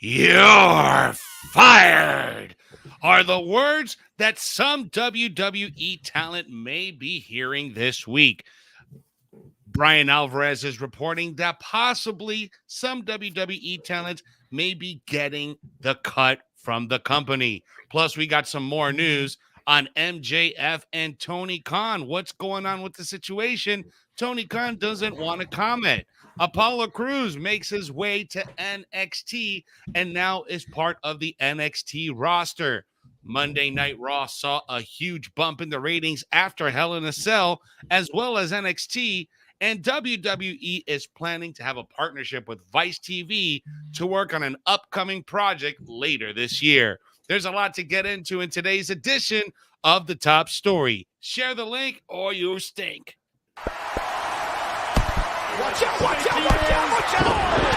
"You're fired," are the words that some WWE talent may be hearing this week. Bryan Alvarez is reporting that possibly some WWE talent may be getting the cut from the company. Plus, we got some more news on MJF and Tony Khan. What's going on with the situation? Tony Khan doesn't want to comment. Apollo Crews makes his way to NXT and now is part of the NXT roster. Monday Night Raw saw a huge bump in the ratings after Hell in a Cell, as well as NXT, and WWE is planning to have a partnership with Vice TV to work on an upcoming project later this year. There's a lot to get into in today's edition of The Top Story. Share the link or you stink. Watch out, watch out, watch out, watch out!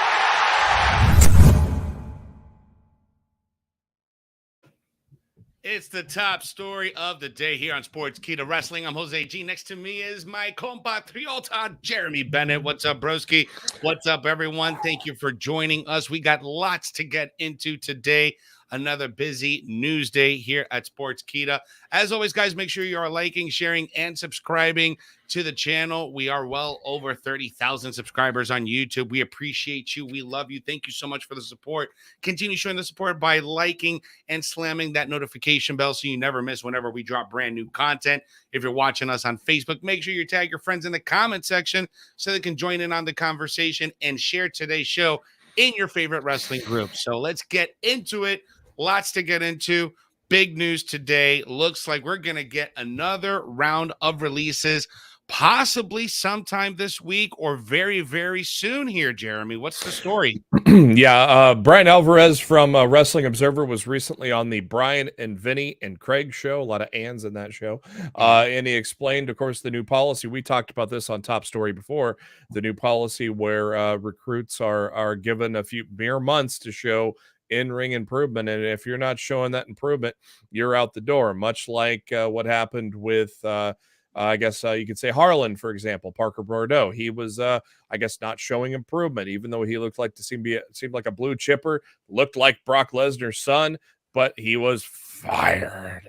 It's the top story of the day here on Sportskeeda Wrestling. I'm Jose G. Next to me is my compatriota, Jeremy Bennett. What's up, broski? What's up, everyone? Thank you for joining us. We got lots to get into today. Another busy news day here at Sportskeeda. As always, guys, make sure you are liking, sharing, and subscribing to the channel. We are well over 30,000 subscribers on YouTube. We appreciate you. We love you. Thank you so much for the support. Continue showing the support by liking and slamming that notification bell so you never miss whenever we drop brand new content. If you're watching us on Facebook, make sure you tag your friends in the comment section so they can join in on the conversation and share today's show in your favorite wrestling group. So let's get into it. Lots to get into. Big news today. Looks like we're going to get another round of releases, possibly sometime this week or very, very soon here, Jeremy. What's the story? Bryan Alvarez from Wrestling Observer was recently on the Brian and Vinny and Craig show. A lot of ands in that show. And he explained, of course, the new policy. We talked about this on Top Story before. The new policy where recruits are given a few mere months to show in-ring improvement, and if you're not showing that improvement, you're out the door, much like what happened with I guess you could say Harlan, for example. Parker Bordeaux, he was I guess not showing improvement, even though he looked like seemed like a blue chipper, looked like Brock Lesnar's son, but he was fired.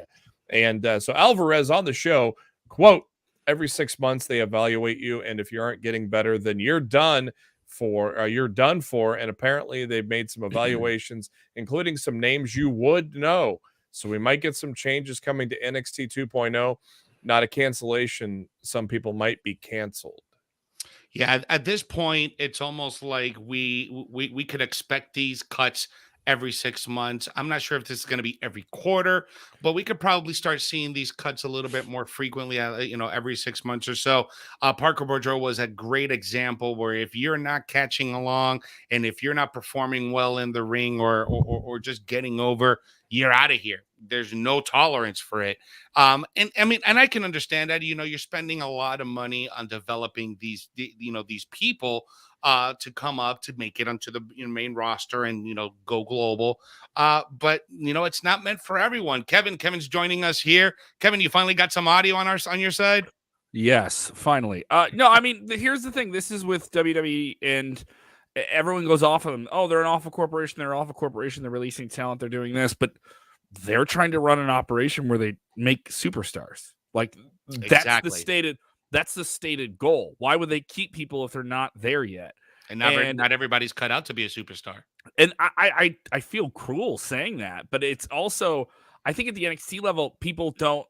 And so Alvarez on the show, quote, every 6 months they evaluate you, and if you aren't getting better, then you're done for. And apparently they've made some evaluations, including some names you would know. So we might get some changes coming to NXT 2.0. Not a cancellation. Some people might be canceled. Yeah, at this point, it's almost like we could expect these cuts every 6 months. I'm not sure if this is going to be every quarter, but we could probably start seeing these cuts a little bit more frequently, every 6 months or so. Parker Bordeaux was a great example where if you're not catching along and if you're not performing well in the ring or just getting over, you're out of here. There's no tolerance for it. And I can understand that, you're spending a lot of money on developing these people to come up to make it onto the main roster and, go global. But it's not meant for everyone. Kevin's joining us here. Kevin, you finally got some audio on your side? Yes, finally. No, I mean, here's the thing. This is with WWE, and everyone goes off of them. Oh, they're an awful corporation. They're an awful corporation. They're releasing talent. They're doing this, but they're trying to run an operation where they make superstars. Like Exactly. that's the stated goal. Why would they keep people if they're not there yet? And not everybody's cut out to be a superstar. And I feel cruel saying that, but it's also, I think at the NXT level, people don't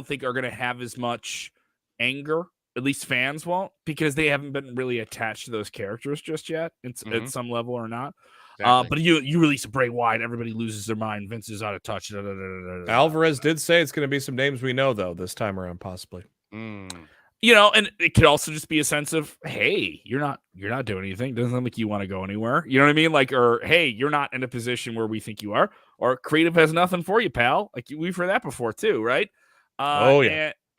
think are going to have as much anger. At least fans won't, because they haven't been really attached to those characters just yet. At some level or not. Exactly. But you release a Bray Wyatt, everybody loses their mind. Vince is out of touch. Alvarez did say it's going to be some names we know, though, this time around, possibly. And it could also just be a sense of, hey, you're not doing anything. Doesn't look like you want to go anywhere. You know what I mean? Like, or hey, you're not in a position where we think you are. Or creative has nothing for you, pal. Like, we've heard that before too, right?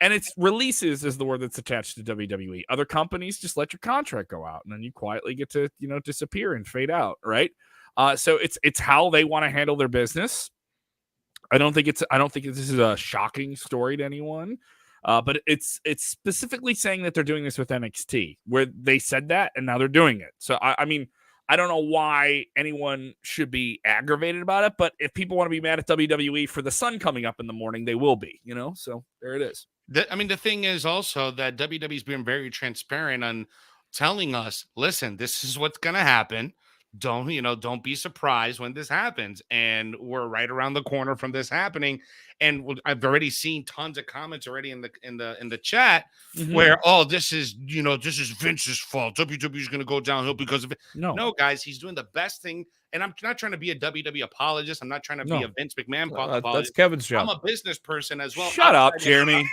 And it's releases is the word that's attached to WWE. Other companies just let your contract go out, and then you quietly get to disappear and fade out, right? So it's how they want to handle their business. I don't think this is a shocking story to anyone, but it's specifically saying that they're doing this with NXT, where they said that and now they're doing it. So I mean, I don't know why anyone should be aggravated about it, but if people want to be mad at WWE for the sun coming up in the morning, they will be, so there it is. The thing is also that WWE's been very transparent on telling us, listen, this is what's going to happen. Don't be surprised when this happens. And we're right around the corner from this happening. And I've already seen tons of comments already in the chat where, this is Vince's fault. WWE's going to go downhill because of it. No, guys, he's doing the best thing. And I'm not trying to be a WWE apologist. I'm not trying to be a Vince McMahon apologist. That's Kevin's job. I'm a business person as well. Shut up, Jeremy.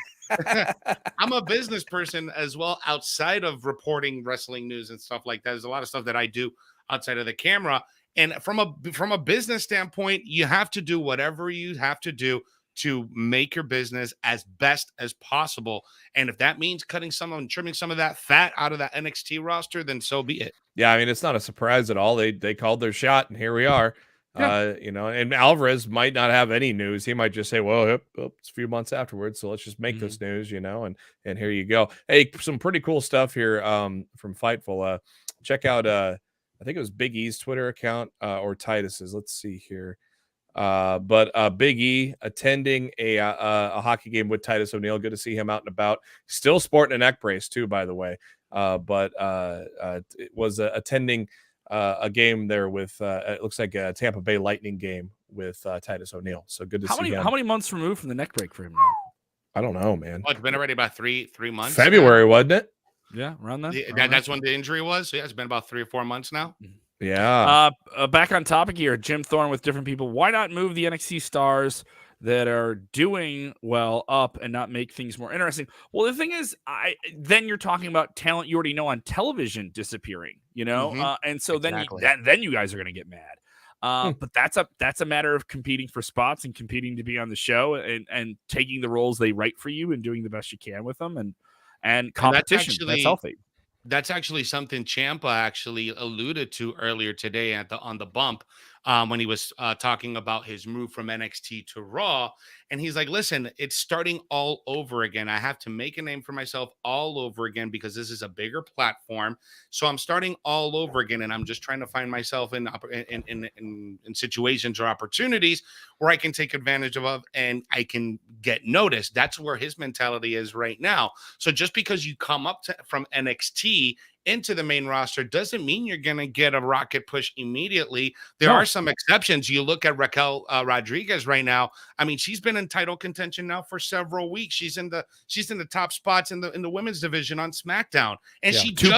I'm a business person as well outside of reporting wrestling news and stuff like that. There's a lot of stuff that I do outside of the camera. And from a business standpoint, you have to do whatever you have to do to make your business as best as possible. And if that means trimming some of that fat out of that NXT roster, then so be it. Yeah, I mean, it's not a surprise at all. They called their shot, and here we are. Yeah. And Alvarez might not have any news. He might just say, well, it's a few months afterwards, so let's just make this news, and here you go. Hey, some pretty cool stuff here from Fightful. Check out I think it was Big E's Twitter account or Titus's. Let's see here. But Big E attending a hockey game with Titus O'Neil. Good to see him out and about. Still sporting a neck brace too, by the way. But it was attending a game there with it looks like a Tampa Bay Lightning game with Titus O'Neil. So good to see him. How many months removed from the neck break for him now? I don't know, man. It's been already about three months. February, wasn't it? Yeah, around that. That's when the injury was. So yeah, it's been about 3 or 4 months now. Yeah. Back on topic here, Jim Thorne with different people. Why not move the NXT stars that are doing well up and not make things more interesting? Well, the thing is, then you're talking about talent you already know on television disappearing, and so exactly. then you guys are going to get mad. But that's a matter of competing for spots and competing to be on the show and taking the roles they write for you and doing the best you can with them and competition. That's healthy. That's actually something Ciampa actually alluded to earlier today on the bump when he was talking about his move from NXT to Raw. And he's like, listen, it's starting all over again. I have to make a name for myself all over again because this is a bigger platform. So I'm starting all over again. And I'm just trying to find myself in situations or opportunities where I can take advantage of and I can get noticed. That's where his mentality is right now. So just because you come up from NXT into the main roster doesn't mean you're going to get a rocket push immediately. There are some exceptions. You look at Raquel Rodriguez right now. I mean, she's been in title contention now for several weeks. She's in the top spots in the women's division on SmackDown. And she two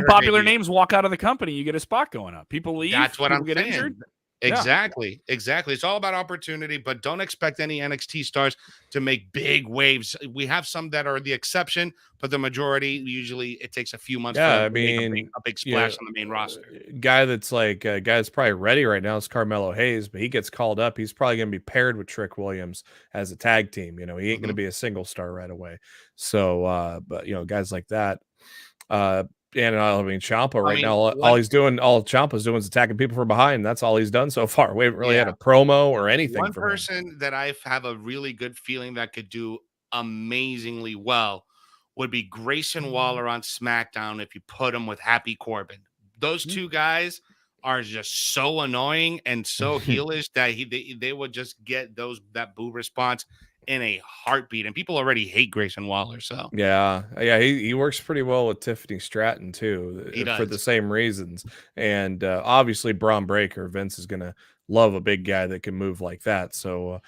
popular names walk out of the company. You get a spot going up. People leave. That's what I'm get saying. Injured. Exactly. It's all about opportunity, but don't expect any NXT stars to make big waves. We have some that are the exception, but the majority, usually it takes a few months to make a big splash on the main roster. Guy that's probably ready right now is Carmelo Hayes, but he gets called up. He's probably going to be paired with Trick Williams as a tag team. He ain't going to be a single star right away. So, but guys like that, and I mean, Ciampa now, all Ciampa's doing is attacking people from behind. That's all he's done so far. We haven't really had a promo or anything. One person that I have a really good feeling that could do amazingly well would be Grayson Waller on SmackDown if you put him with Happy Corbin. Those two guys are just so annoying and so heelish that they would just get that boo response in a heartbeat, and people already hate Grayson Waller. So he works pretty well with Tiffany Stratton too, for the same reasons. And obviously Braun Breaker, Vince is gonna love a big guy that can move like that. So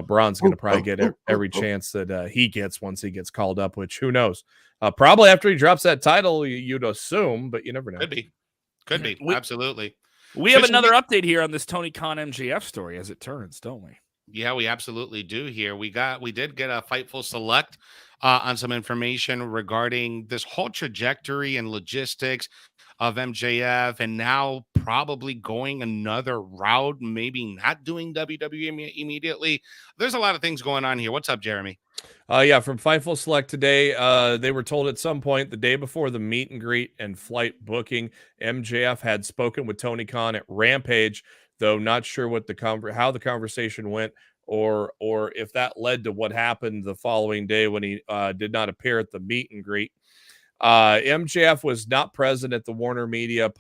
Braun's gonna probably get every chance that he gets once he gets called up, which who knows? Probably after he drops that title, you'd assume, but you never know. Could be absolutely. We have another update here on this Tony Khan MJF story as it turns, don't we? Yeah, we absolutely do here. We did get a Fightful Select on some information regarding this whole trajectory and logistics of MJF, and now probably going another route, maybe not doing WWE immediately. There's a lot of things going on here. What's up, Jeremy? From Fightful Select today, they were told at some point the day before the meet and greet and flight booking, MJF had spoken with Tony Khan at Rampage, though not sure what how the conversation went or if that led to what happened the following day when he did not appear at the meet and greet. MJF was not present at the Warner Media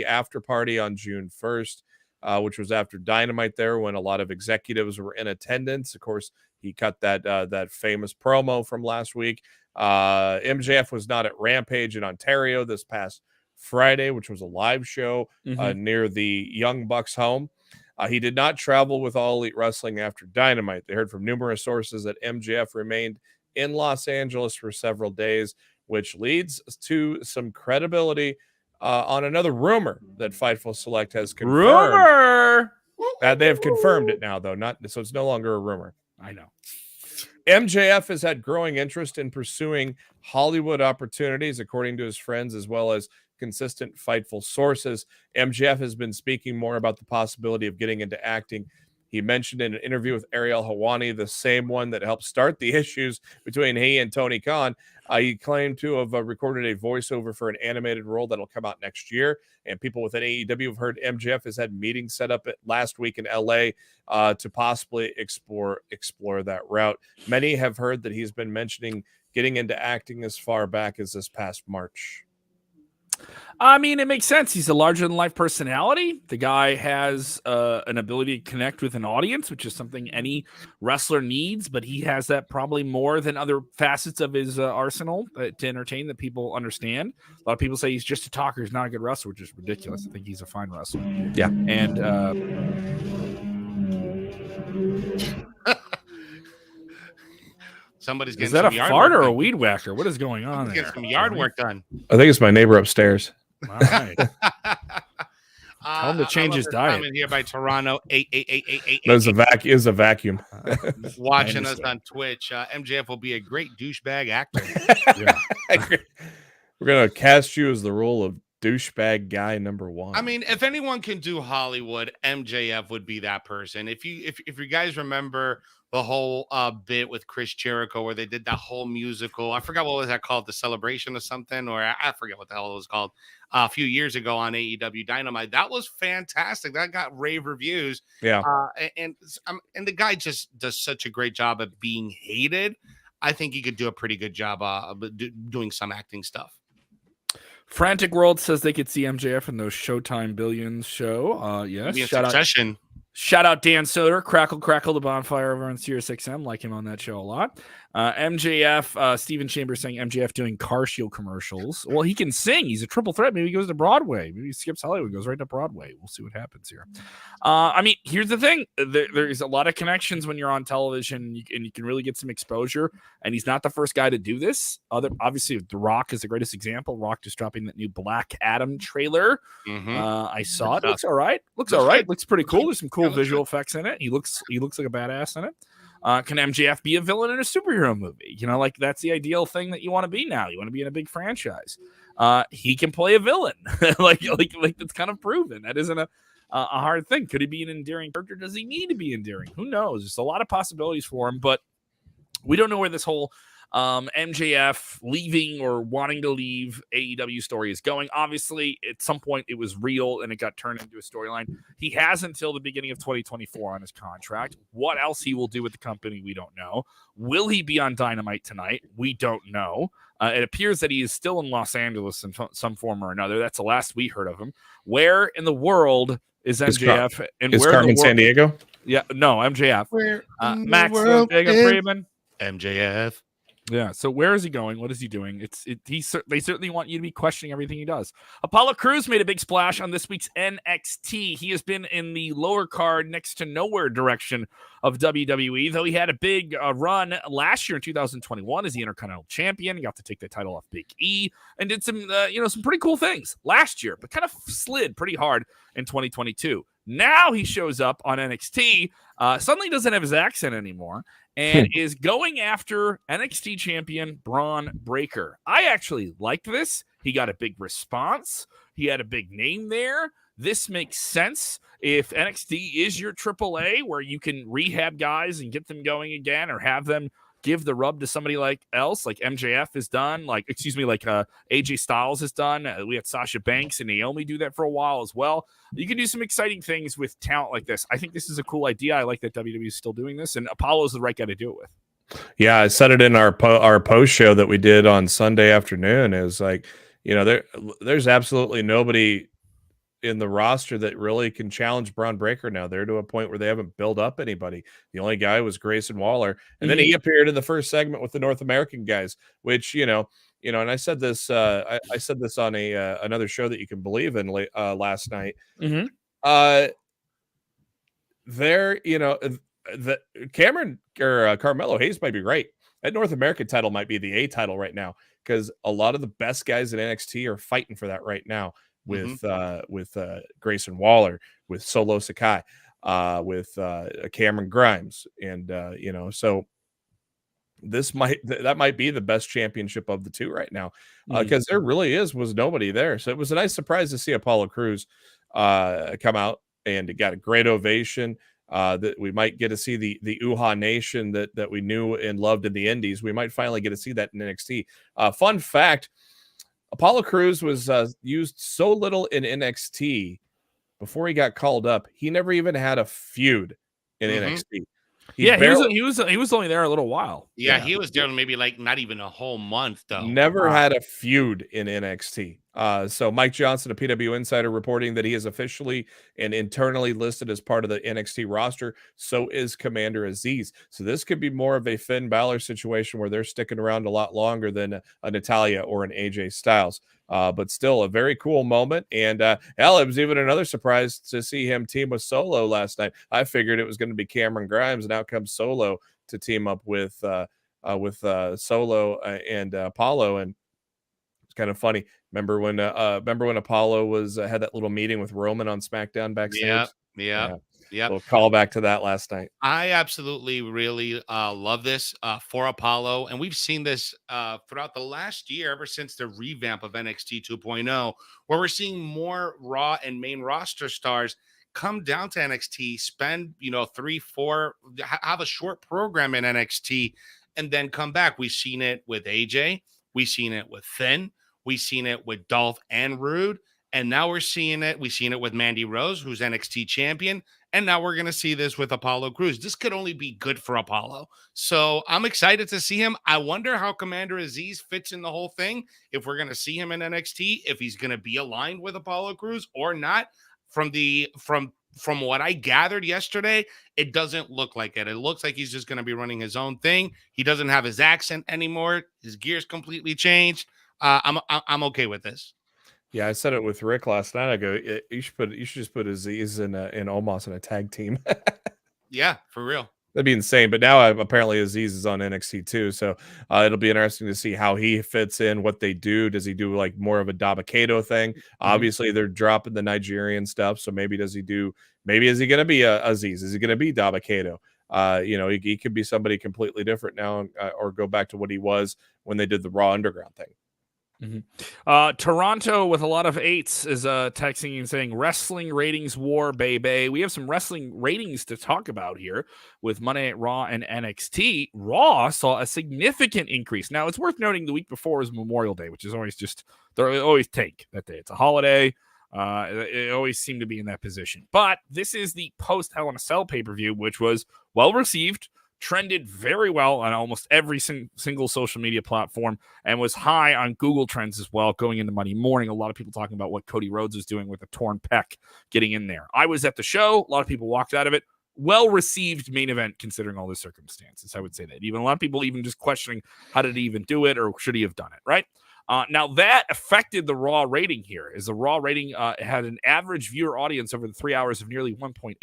after party on June 1st, which was after Dynamite there when a lot of executives were in attendance. Of course, he cut that famous promo from last week. MJF was not at Rampage in Ontario this past Friday, which was a live show near the Young Bucks home. He did not travel with All Elite Wrestling after Dynamite. They heard from numerous sources that MJF remained in Los Angeles for several days, which leads to some credibility on another rumor that Fightful Select has confirmed. Rumor! They have confirmed it now, though, so it's no longer a rumor. I know. MJF has had growing interest in pursuing Hollywood opportunities, according to his friends, as well as consistent Fightful sources. MJF has been speaking more about the possibility of getting into acting. He mentioned in an interview with Ariel Helwani, the same one that helped start the issues between he and Tony Khan. He claimed to have recorded a voiceover for an animated role that'll come out next year. And people within AEW have heard MJF has had meetings set up last week in LA to possibly explore that route. Many have heard that he's been mentioning getting into acting as far back as this past March. I mean, it makes sense. He's a larger-than-life personality. The guy has an ability to connect with an audience, which is something any wrestler needs, but he has that probably more than other facets of his arsenal to entertain that people understand. A lot of people say he's just a talker. He's not a good wrestler, which is ridiculous. I think he's a fine wrestler. Yeah. And somebody's getting is that some a yard fart work or a done. weed whacker? What is going on there? Get some yard work done. I think it's my neighbor upstairs. All right. Tell him to change his diet. Comment here by Toronto 88888. There's a vacuum. Watching us on Twitch. MJF will be a great douchebag actor. We're gonna cast you as the role of douchebag guy number one. I mean, if anyone can do Hollywood, MJF would be that person. If you guys remember the whole bit with Chris Jericho where they did that whole musical, I forgot what was that called, The Celebration or something, or I forget what the hell it was called, a few years ago on AEW Dynamite. That was fantastic. That got rave reviews. Yeah. And the guy just does such a great job of being hated. I think he could do a pretty good job doing some acting stuff. Frantic World says they could see MJF in those Showtime Billions show. Yes. Shout out Dan Soder, Crackle the Bonfire over on Sirius XM. Like him on that show a lot. MJF, Steven Chambers saying MJF doing Car Shield commercials. Well, he can sing. He's a triple threat. Maybe he goes to Broadway. Maybe he skips Hollywood, goes right to Broadway. We'll see what happens here. I mean, here's the thing. There's a lot of connections when you're on television, and you can really get some exposure. And he's not the first guy to do this. Obviously, The Rock is the greatest example. Rock just dropping that new Black Adam trailer. I saw it. Looks all right. Looks pretty cool. There's some cool visual effects in it. He looks like a badass in it. Can MJF be a villain in a superhero movie? You know, like that's the ideal thing that you want to be now. You want to be in a big franchise. He can play a villain. like that's kind of proven. That isn't a hard thing. Could he be an endearing character? Does he need to be endearing? Who knows? There's a lot of possibilities for him, but we don't know where this whole MJF leaving or wanting to leave AEW story is going. Obviously, at some point it was real and it got turned into a storyline. He has until the beginning of 2024 on his contract. What else he will do with the company, we don't know. Will he be on Dynamite tonight? We don't know. It appears that he is still in Los Angeles in some form or another. That's the last we heard of him. Where in the world is MJF? Is Carmen San Diego? Yeah, no, MJF. Where Max Jacob Freeman. MJF. Yeah. So where is he going? What is he doing? They certainly want you to be questioning everything he does. Apollo Crews made a big splash on this week's NXT. He has been in the lower card next to nowhere direction of WWE, though he had a big run last year in 2021 as the Intercontinental Champion. He got to take the title off Big E and did some pretty cool things last year, but kind of slid pretty hard in 2022. Now he shows up on NXT, suddenly doesn't have his accent anymore, and is going after NXT champion Braun Breaker. I actually liked this. He got a big response. He had a big name there. This makes sense. If NXT is your AAA where you can rehab guys and get them going again or have them give the rub to somebody like MJF has done, like AJ Styles has done. We had Sasha Banks and Naomi do that for a while as well. You can do some exciting things with talent like this. I think this is a cool idea. I like that WWE is still doing this, and Apollo's the right guy to do it with. Yeah, I said it in our post show that we did on Sunday afternoon. Is like, there's absolutely nobody in the roster that really can challenge Braun Breaker now. They're to a point where they haven't built up anybody. The only guy was Grayson Waller, and then he appeared in the first segment with the North American guys, which and I said this, I said this on another show that you can believe in last night. There, the Cameron or Carmelo Hayes might be right. That North American title might be the A title right now, because a lot of the best guys in NXT are fighting for that right now with Grayson Waller, with Solo Sakai, with Cameron Grimes, and so that might be the best championship of the two right now, because there really was nobody there. So it was a nice surprise to see Apollo Crews come out, and it got a great ovation. That we might get to see the Uha Nation that we knew and loved in the Indies. We might finally get to see that in NXT. Fun fact: Apollo Crews was used so little in NXT before he got called up. He never even had a feud in NXT. He was only there a little while. Yeah, he was there maybe like not even a whole month though. Never had a feud in NXT. So Mike Johnson, a PW Insider, reporting that he is officially and internally listed as part of the NXT roster. So is Commander Aziz. So this could be more of a Finn Balor situation where they're sticking around a lot longer than a Natalya or an AJ Styles. But still a very cool moment. And it was even another surprise to see him team with Solo last night. I figured it was going to be Cameron Grimes, and out comes Solo to team up with Solo and Apollo. And it's kind of funny. Remember when Apollo had that little meeting with Roman on SmackDown backstage? Yeah. We'll call back to that last night. I absolutely really love this for Apollo. And we've seen this throughout the last year, ever since the revamp of NXT 2.0, where we're seeing more Raw and main roster stars come down to NXT, spend 3-4, have a short program in NXT, and then come back. We've seen it with AJ, we've seen it with Finn, we've seen it with Dolph and Rude, and now we've seen it with Mandy Rose, who's NXT champion, and now we're going to see this with Apollo Crews. This could only be good for Apollo. So I'm excited to see him. I wonder how Commander Aziz fits in the whole thing, if we're going to see him in NXT, if he's going to be aligned with Apollo Crews or not. From what I gathered yesterday, it doesn't look like it. It looks like he's just going to be running his own thing. He doesn't have his accent anymore. His gear's completely changed. I'm okay with this. Yeah, I said it with Rick last night. I go, you should just put Aziz and Omos in a tag team. Yeah, for real. That'd be insane. But now apparently Aziz is on NXT too, so it'll be interesting to see how he fits in, what they do. Does he do like more of a Dabba-Kato thing? Obviously, they're dropping the Nigerian stuff, so maybe is he going to be Aziz? Is he going to be Dabba-Kato? He could be somebody completely different now, or go back to what he was when they did the Raw Underground thing. Toronto with a lot of 8s is texting and saying wrestling ratings war, baby. We have some wrestling ratings to talk about here with Monday Night Raw and NXT. Raw saw a significant increase. Now it's worth noting the week before was Memorial Day, which is always they always take that day. It's a holiday. It always seemed to be in that position. But this is the post Hell in a Cell pay-per-view, which was well received, trended very well on almost every single social media platform, and was high on Google Trends as well going into Monday morning. A lot of people talking about what Cody Rhodes is doing with a torn pec getting in there. I was at the show. A lot of people walked out of it. Well-received main event considering all the circumstances. I would say that. Even a lot of people even just questioning how did he even do it, or should he have done it, right? Now that affected the Raw rating here, as the Raw rating had an average viewer audience over the 3 hours of nearly 1.8.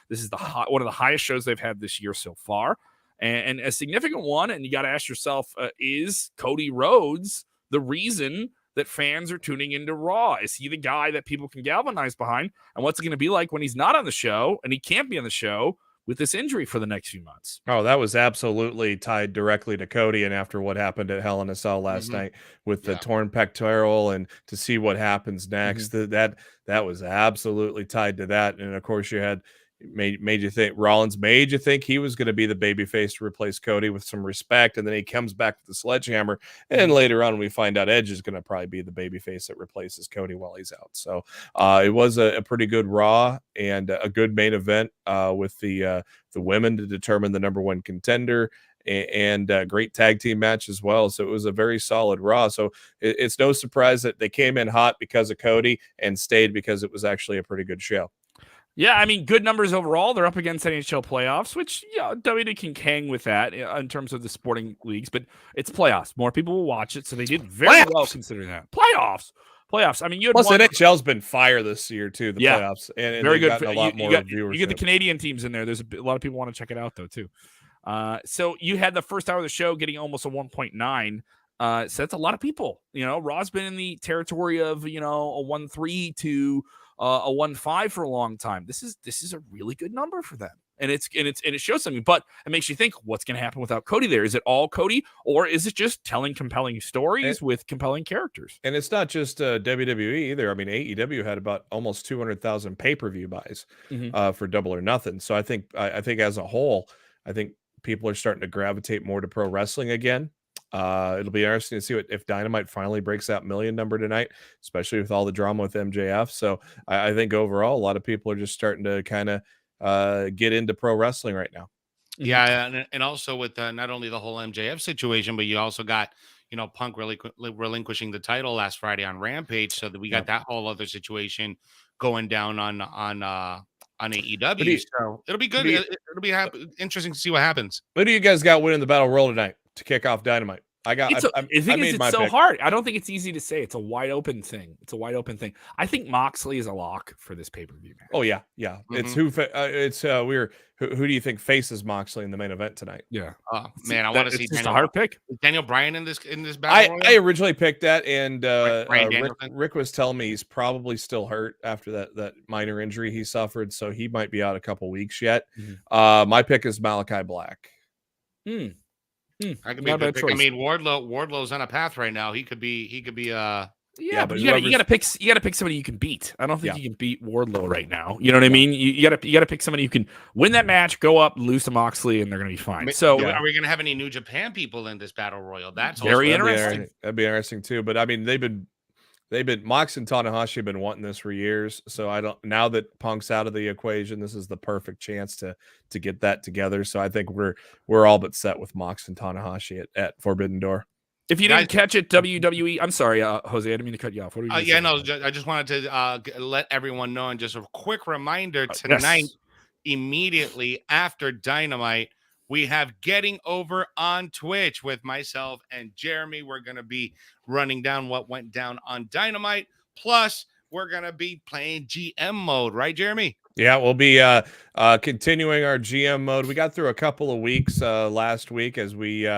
This is one of the highest shows they've had this year so far, and a significant one. And you got to ask yourself, is Cody Rhodes the reason that fans are tuning into Raw? Is he the guy that people can galvanize behind? And what's it going to be like when he's not on the show and he can't be on the show with this injury for the next few months? Oh, that was absolutely tied directly to Cody, and after what happened at Hell in a Cell last night with the torn pectoral, and to see what happens next, that was absolutely tied to that. And of course, you had made you think Rollins made you think he was going to be the babyface to replace Cody with some respect, and then he comes back with the sledgehammer, and later on we find out Edge is going to probably be the babyface that replaces Cody while he's out. So it was a pretty good Raw and a good main event with the women to determine the number one contender. and great tag team match as well. So it was a very solid Raw. So it's no surprise that they came in hot because of Cody and stayed because it was actually a pretty good show. Yeah, I mean, good numbers overall. They're up against NHL playoffs, which WWE can hang with that in terms of the sporting leagues, but it's playoffs. More people will watch it, so they did very well considering that. Playoffs. I mean, Plus NHL's been fire this year too. The playoffs and very good. A lot more viewership. You get the Canadian teams in there. There's a lot of people want to check it out though too. So you had the first hour of the show getting almost a 1.9. So that's a lot of people. Raw's been in the territory of a 1.3 to a 1.5 for a long time. This is a really good number for them, and it shows something. But it makes you think, what's going to happen without Cody there? Is it all Cody, or is it just telling compelling stories with compelling characters? And it's not just WWE either. I mean, AEW had about almost 200,000 pay-per-view buys for Double or Nothing. So I think as a whole, I think people are starting to gravitate more to pro wrestling again. It'll be interesting to see if Dynamite finally breaks that million number tonight, especially with all the drama with MJF. So I think overall, a lot of people are just starting to kind of get into pro wrestling right now. Yeah, and also with not only the whole MJF situation, but you also got Punk really relinquishing the title last Friday on Rampage, so that we got that whole other situation going down on AEW. So it'll be good. It'll be interesting to see what happens. Who do you guys got winning the Battle Royal tonight to kick off Dynamite? I think it's so hard. I don't think it's easy to say. It's a wide open thing. I think Moxley is a lock for this pay-per-view match. Oh yeah. Mm-hmm. Who do you think faces Moxley in the main event tonight? Yeah. Oh man, I want to see Daniel. Just a hard pick. Daniel Bryan in this battle. I originally picked that, and Rick was telling me he's probably still hurt after that minor injury he suffered, so he might be out a couple weeks yet. Mm-hmm. My pick is Malachi Black. I could be a good pick. I mean, Wardlow's on a path right now. He could be but you gotta pick somebody you can beat. I don't think you can beat Wardlow right now. You know what I mean? You gotta pick somebody who can win that match, go up, lose to Moxley, and they're gonna be fine. So are we gonna have any New Japan people in this battle royal? That's very interesting. That'd be interesting too. But I mean, they've been Mox and Tanahashi have been wanting this for years. So now that Punk's out of the equation, this is the perfect chance to get that together. So I think we're all but set with Mox and Tanahashi at Forbidden Door. If you didn't catch it, WWE, I'm sorry, Jose, I didn't mean to cut you off. What are you I just wanted to let everyone know, and just a quick reminder tonight, immediately after Dynamite, we have Getting Over on Twitch with myself and Jeremy. We're going to be running down what went down on Dynamite. Plus, we're going to be playing GM mode. Right, Jeremy? Yeah, we'll be continuing our GM mode. We got through a couple of weeks last week as we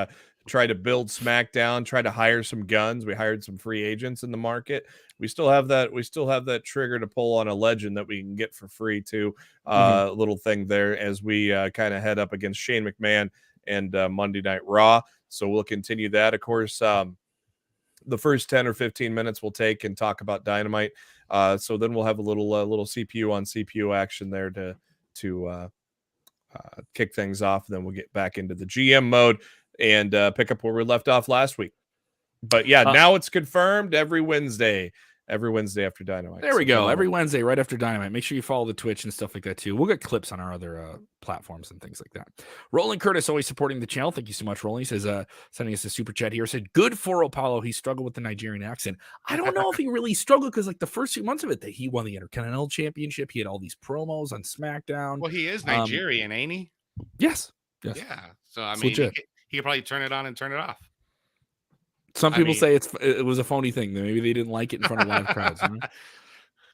tried to build SmackDown, tried to hire some guns. We hired some free agents in the market. We still have that trigger to pull on a legend that we can get for free too. Little thing there as we kind of head up against Shane McMahon and Monday Night Raw. So we'll continue that. Of course, the first 10 or 15 minutes we'll take and talk about Dynamite. So then we'll have a little CPU on CPU action there to kick things off. Then we'll get back into the GM mode and pick up where we left off last week. But yeah, now it's confirmed every Wednesday after Dynamite. There we go. Every Wednesday right after Dynamite. Make sure you follow the Twitch and stuff like that too. We'll get clips on our other platforms and things like that. Roland Curtis always supporting the channel. Thank you so much, Roland. He says, sending us a super chat here. Said, good for Apollo. He struggled with the Nigerian accent. I don't know if he really struggled because like the first few months of it, that he won the Intercontinental Championship. He had all these promos on SmackDown. Well, he is Nigerian, ain't he? Yes. Yeah. So I mean, he could probably turn it on and turn it off. Some people say it was a phony thing. Maybe they didn't like it in front of live crowds.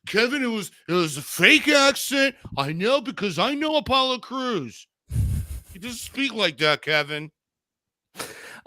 Kevin, it was a fake accent. I know because I know Apollo Crews. He doesn't speak like that, Kevin.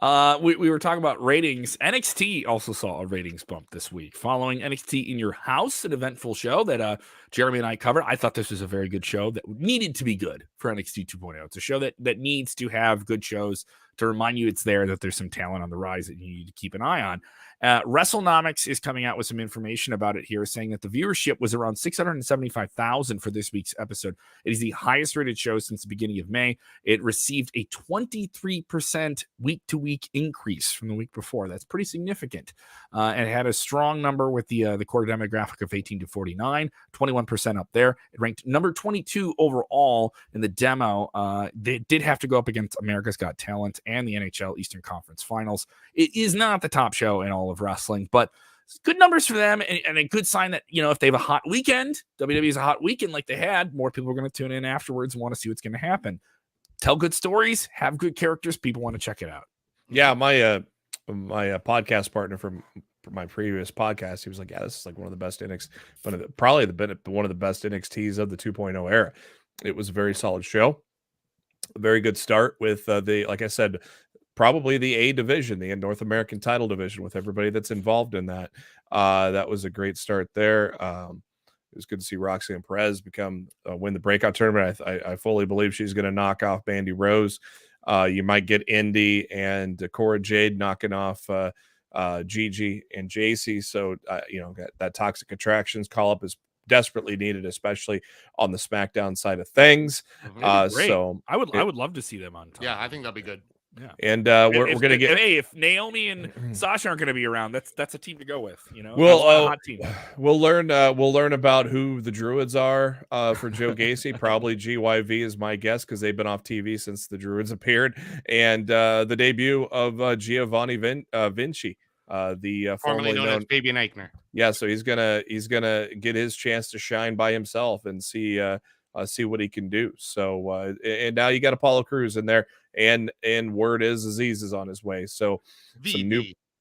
We were talking about ratings. NXT also saw a ratings bump this week following NXT in Your House, an eventful show that Jeremy and I covered. I thought this was a very good show that needed to be good for NXT 2.0. It's a show that needs to have good shows to remind you it's there, that there's some talent on the rise that you need to keep an eye on. WrestleNomics is coming out with some information about it here, saying that the viewership was around 675,000 for this week's episode. It is the highest rated show since the beginning of May. It received a 23% week-to-week increase from the week before. That's pretty significant. And it had a strong number with the core demographic of 18 to 49, 21% up there. It ranked number 22 overall in the demo. They did have to go up against America's Got Talent and the NHL Eastern Conference Finals. It is not the top show in all of wrestling, but good numbers for them, and a good sign that, if they have a hot weekend, WWE is a hot weekend like they had, more people are going to tune in afterwards and want to see what's going to happen. Tell good stories, have good characters, people want to check it out. Yeah, my podcast partner from my previous podcast, he was like, yeah, this is like one of the best NXT, probably one of the best NXTs of the 2.0 era. It was a very solid show. A very good start with like I said, probably the A division, the North American title division, with everybody that's involved in that. That was a great start there. It was good to see Roxanne Perez win the breakout tournament. I fully believe she's going to knock off Mandy Rose. You might get Indy and Cora Jade knocking off Gigi and JC. So, that Toxic Attractions call up is desperately needed, especially on the SmackDown side of things. So I would love to see them on top. Yeah, I think that'll be good. Yeah, and we're going to get. Hey, if Naomi and Sasha aren't going to be around, that's a team to go with. Hot team. We'll learn about who the Druids are for Joe Gacy. Probably GYV is my guess, because they've been off TV since the Druids appeared, and the debut of Giovanni Vinci, the formerly known as Fabian Eichner. Yeah, so he's gonna get his chance to shine by himself and see what he can do. So and now you got Apollo Crews in there, and word is Aziz is on his way. So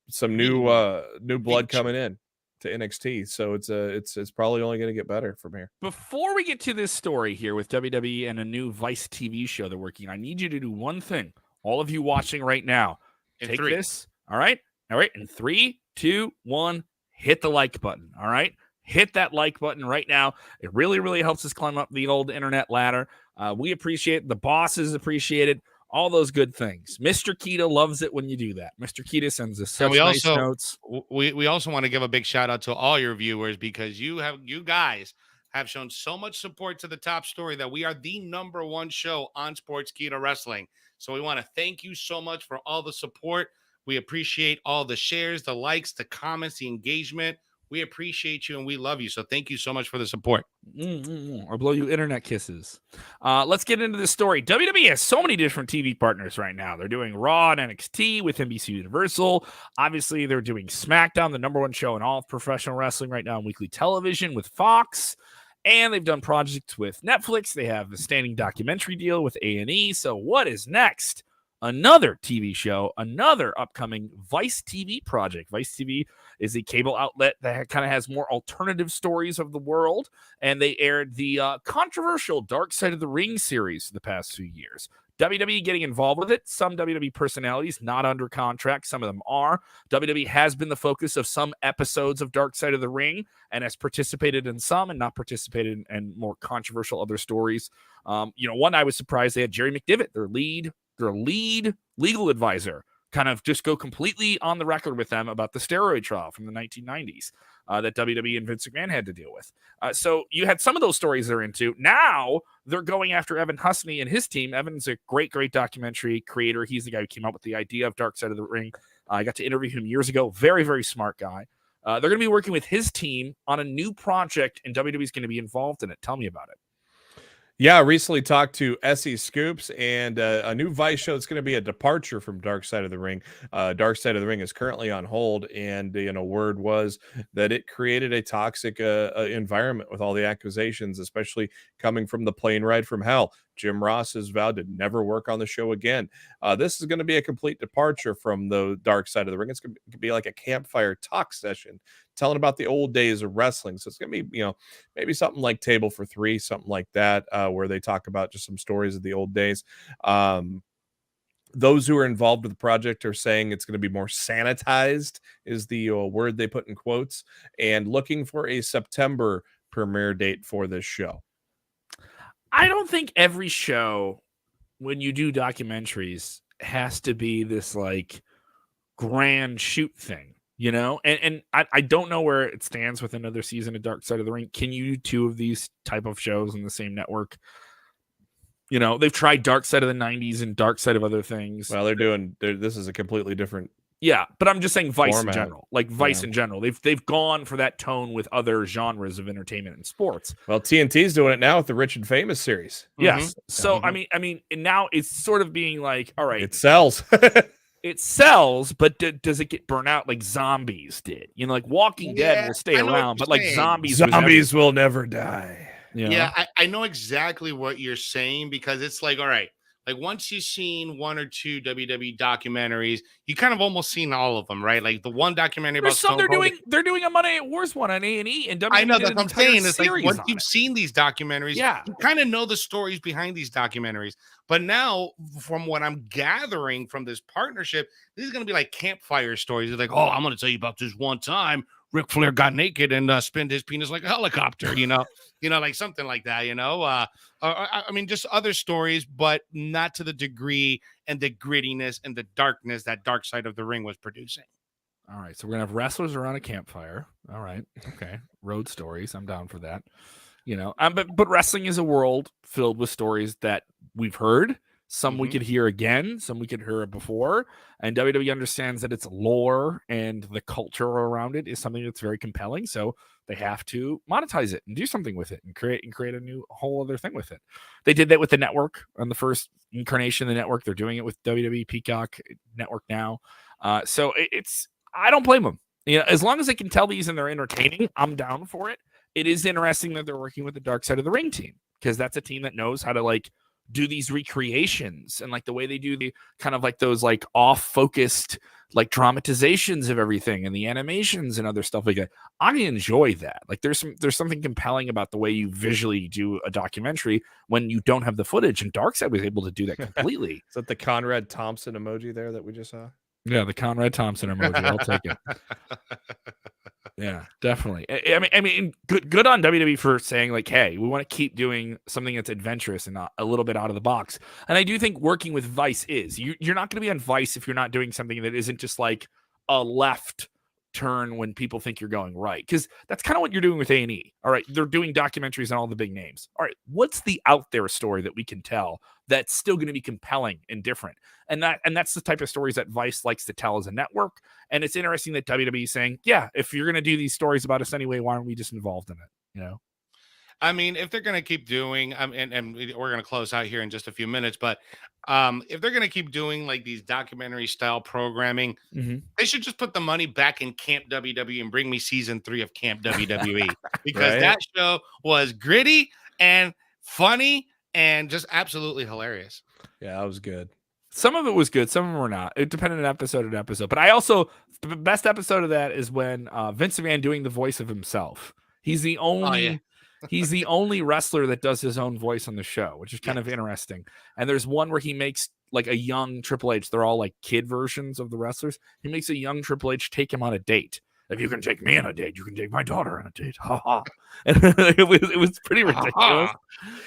some new blood coming in to NXT. So it's probably only going to get better from here. Before we get to this story here with WWE and a new Vice TV show they're working, I need you to do one thing. All of you watching right now, take this. All right. In 3, 2, 1, hit the like button. All right. Hit that like button right now. It really, really helps us climb up the old internet ladder. We appreciate it. The bosses appreciate it. All those good things. Mr. Keita loves it when you do that. Mr. Keita sends us such nice notes. We also want to give a big shout out to all your viewers, because you guys have shown so much support to the top story that we are the #1 show on Sportskeeda Wrestling. So we want to thank you so much for all the support. We appreciate all the shares, the likes, the comments, the engagement. We appreciate you and we love you. So thank you so much for the support. I'll blow you internet kisses. Let's get into the story. WWE has so many different TV partners right now. They're doing Raw and NXT with NBC Universal. Obviously, they're doing SmackDown, the #1 show in all of professional wrestling right now on weekly television with Fox. And they've done projects with Netflix. They have a standing documentary deal with A&E. So what is next? Another TV show, another upcoming Vice TV project. Vice TV is a cable outlet that kind of has more alternative stories of the world, and they aired the controversial Dark Side of the Ring series for the past few years. WWE getting involved with it. Some WWE personalities not under contract. Some of them are. WWE has been the focus of some episodes of Dark Side of the Ring and has participated in some and not participated in more controversial other stories. One I was surprised they had Jerry McDivitt, their lead legal advisor, kind of just go completely on the record with them about the steroid trial from the 1990s that WWE and Vince McMahon had to deal with. So you had some of those stories they're into. Now they're going after Evan Husney and his team. Evan's a great documentary creator. He's the guy who came up with the idea of Dark Side of the Ring. I got to interview him years ago. Very, very smart guy. They're going to be working with his team on a new project, and WWE is going to be involved in it. Tell me about it. Yeah, I recently talked to Essie Scoops, and a new Vice show that's going to be a departure from Dark Side of the Ring. Dark Side of the Ring is currently on hold, and word was that it created a toxic environment with all the accusations, especially coming from the plane ride from hell. Jim Ross has vowed to never work on the show again. This is going to be a complete departure from the Dark Side of the Ring. It's going to be like a campfire talk session, telling about the old days of wrestling. So it's going to be, maybe something like Table for Three, something like that, where they talk about just some stories of the old days. Those who are involved with the project are saying it's going to be more sanitized, is the word they put in quotes, and looking for a September premiere date for this show. I don't think every show, when you do documentaries, has to be this like grand shoot thing. You know, and I don't know where it stands with another season of Dark Side of the Ring. Can you do 2 of these type of shows on the same network? You know, they've tried Dark Side of the 90s and Dark Side of other things. Well, this is a completely different. Yeah, but I'm just saying Vice format. in general. Like Vice in general. They've gone for that tone with other genres of entertainment and sports. Well, TNT's doing it now with the Rich and Famous series. Yes. So I mean, and now it's sort of being like, all right, It sells. it sells, but does it get burnt out like Zombies did? You know, like Walking Dead will stay around, but like Zombies will never die. You know? Yeah, I know exactly what you're saying, because it's like, all right, like once you've seen 1 or 2 WWE documentaries, you kind of almost seen all of them, right? Like the one documentary about Stone Cold. They're doing a Monday Night Wars one on A&E, and WWE I know, did that's an what I'm entire saying. It's like series once on you've it. seen these documentaries, you kind of know the stories behind these documentaries. But now, from what I'm gathering from this partnership, this is going to be like campfire stories. It's like, oh, I'm going to tell you about this one time Ric Flair got naked and spinned his penis like a helicopter, you know, like something like that, you know. I mean, just other stories, but not to the degree and the grittiness and the darkness that Dark Side of the Ring was producing. All right, so we're gonna have wrestlers around a campfire. All right, okay, road stories. I'm down for that. You know, but wrestling is a world filled with stories that we've heard. Some we could hear again, some we could hear before, and WWE understands that its lore and the culture around it is something that's very compelling. So they have to monetize it and do something with it and create a new whole other thing with it. They did that with the network on the first incarnation of the network. They're doing it with WWE Peacock Network now. So it's I don't blame them. You know, as long as they can tell these and they're entertaining, I'm down for it. It is interesting that they're working with the Dark Side of the Ring team, because that's a team that knows how to like do these recreations, and like the way they do the kind of like those like off-focused like dramatizations of everything and the animations and other stuff like that. I enjoy that. Like there's something compelling about the way you visually do a documentary when you don't have the footage, and Darkseid was able to do that completely. Is that the Conrad Thompson emoji there that we just saw? Yeah, the Conrad Thompson emoji. I'll take it. Yeah, definitely. I mean, good on WWE for saying like, hey, we want to keep doing something that's adventurous and not a little bit out of the box. And I do think working with Vice is you're not going to be on Vice if you're not doing something that isn't just like a left turn when people think you're going right, because that's kind of what you're doing with A&E. All right, they're doing documentaries on all the big names. All right, what's the out there story that we can tell that's still going to be compelling and different? And that's the type of stories that Vice likes to tell as a network. And it's interesting that WWE is saying, yeah, if you're going to do these stories about us anyway, why aren't we just involved in it? You know? I mean, if they're going to keep doing, and we're going to close out here in just a few minutes, but if they're going to keep doing like these documentary style programming, they should just put the money back in Camp WWE and bring me season 3 of Camp WWE, because that show was gritty and funny and just absolutely hilarious. Yeah, that was good. Some of it was good, some of them were not. It depended on episode to episode. But I also, the best episode of that is when Vince McMahon doing the voice of himself. He's the only he's the only wrestler that does his own voice on the show, which is kind of interesting. And there's one where he makes like a young Triple H. They're all like kid versions of the wrestlers. He makes a young Triple H take him on a date. If you can take me on a date, you can take my daughter on a date. Ha ha. And it was pretty ridiculous.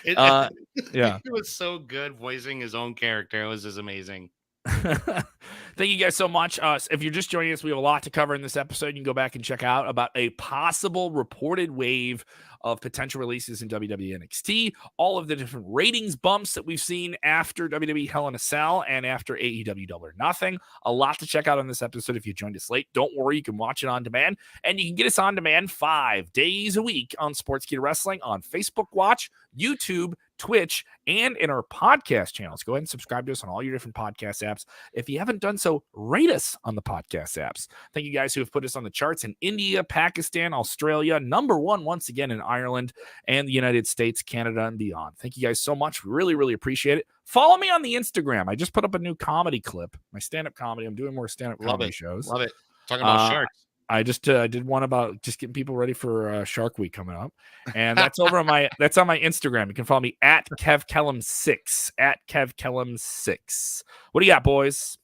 It was so good voicing his own character. It was just amazing. Thank you guys so much. If you're just joining us, we have a lot to cover in this episode. You can go back and check out about a possible reported wave of potential releases in WWE NXT, all of the different ratings bumps that we've seen after WWE Hell in a Cell and after AEW Double or Nothing. A lot to check out on this episode. If you joined us late, don't worry, you can watch it on demand, and you can get us on demand 5 days a week on Sportskeeda Wrestling on Facebook Watch, YouTube, Twitch, and in our podcast channels. Go ahead and subscribe to us on all your different podcast apps. If you haven't done so, rate us on the podcast apps. Thank you guys who have put us on the charts in India, Pakistan, Australia, #1 once again in Ireland, and the United States, Canada, and beyond. Thank you guys so much. We really, really appreciate it. Follow me on the Instagram. I just put up a new comedy clip, my stand-up comedy. I'm doing more stand-up comedy shows. Love it. Talking about sharks. I just did one about just getting people ready for Shark Week coming up, and that's over on my Instagram. You can follow me at KevKellam6 @KevKellam6. What do you got, boys?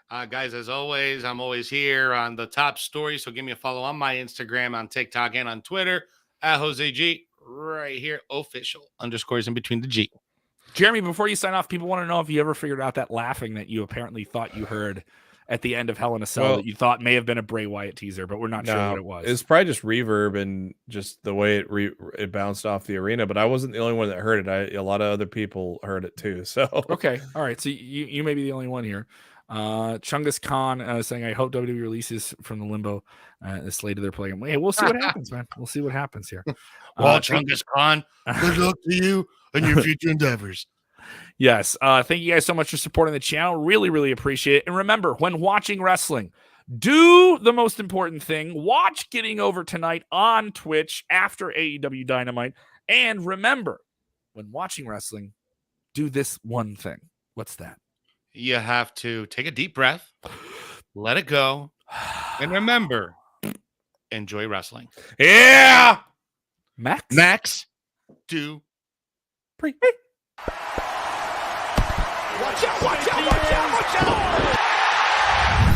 Guys, as always, I'm always here on the top story. So give me a follow on my Instagram, on TikTok, and on Twitter at Jose G. Right here, official _ in between the G. Jeremy, before you sign off, people want to know if you ever figured out that laughing that you apparently thought you heard at the end of Hell in a Cell that you thought may have been a Bray Wyatt teaser, but we're not sure what it was. It's probably just reverb and just the way it bounced off the arena. But I wasn't the only one that heard it. A lot of other people heard it too. So okay, all right. So you may be the only one here. Chungus Khan saying, "I hope WWE releases from the limbo the slate of their play." Hey, we'll see what happens, man. We'll see what happens here. Well, Chungus Khan, good luck to you and your future endeavors. Yes. Thank you guys so much for supporting the channel. Really, really appreciate it. And remember, when watching wrestling, do the most important thing. Watch Getting Over tonight on Twitch after AEW Dynamite. And remember, when watching wrestling, do this one thing. What's that? You have to take a deep breath, let it go, and remember, enjoy wrestling. yeah, Max, do. Watch out, watch out.